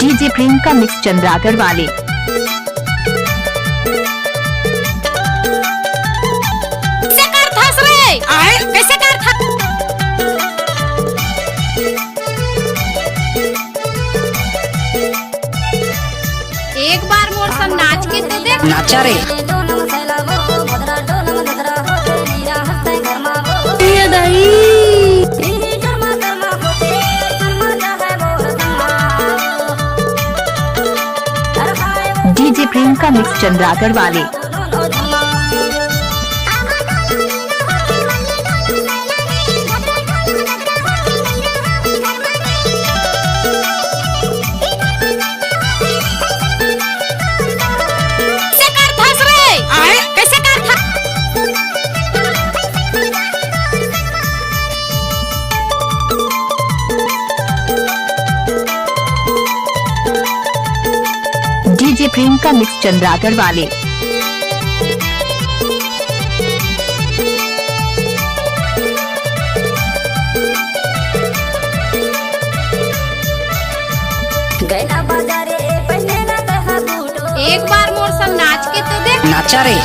DJ Priyanka mix चंद्रागढ़ वाले। कैसे कर था? एक बार मोर सन नाच के तो देख। नाचा रे डीजे प्रियंका मिक्स चंद्रागढ़ वाले। डीजे प्रियंका मिक्स चंद्रागढ़ वाले। एक बार मोर सन नाच के तो देख। नाचा रे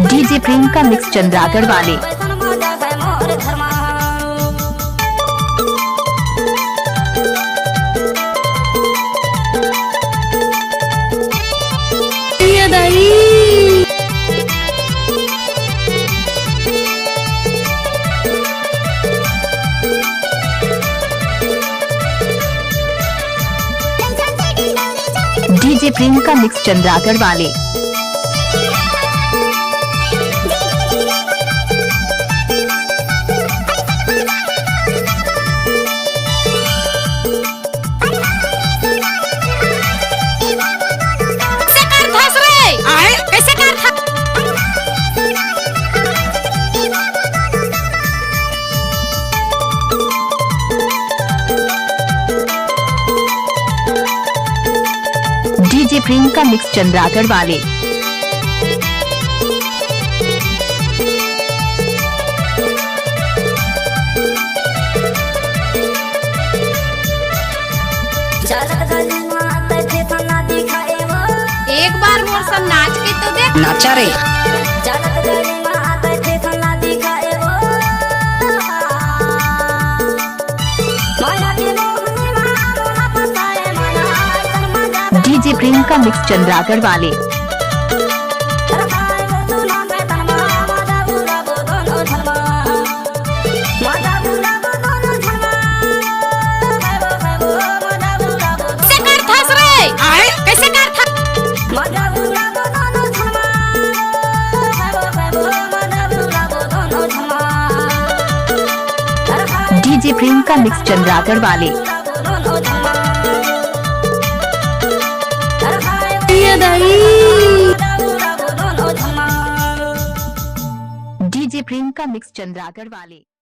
डीजे प्रियंका मिक्स चंद्रागढ़ वाले। डीजे प्रियंका मिक्स चंद्रागढ़ वाले। डीजे प्रियंका मिक्स चंद्रागढ़ वाले। एक बार मोर सन नाच के तो देख। नाचा रे डीजे प्रियंका मिक्स चंद्रागढ़ वाले। डीजे प्रियंका मिक्स चंद्रागढ़ वाले। डीजे प्रियंका मिक्स चंद्रागढ़ वाले।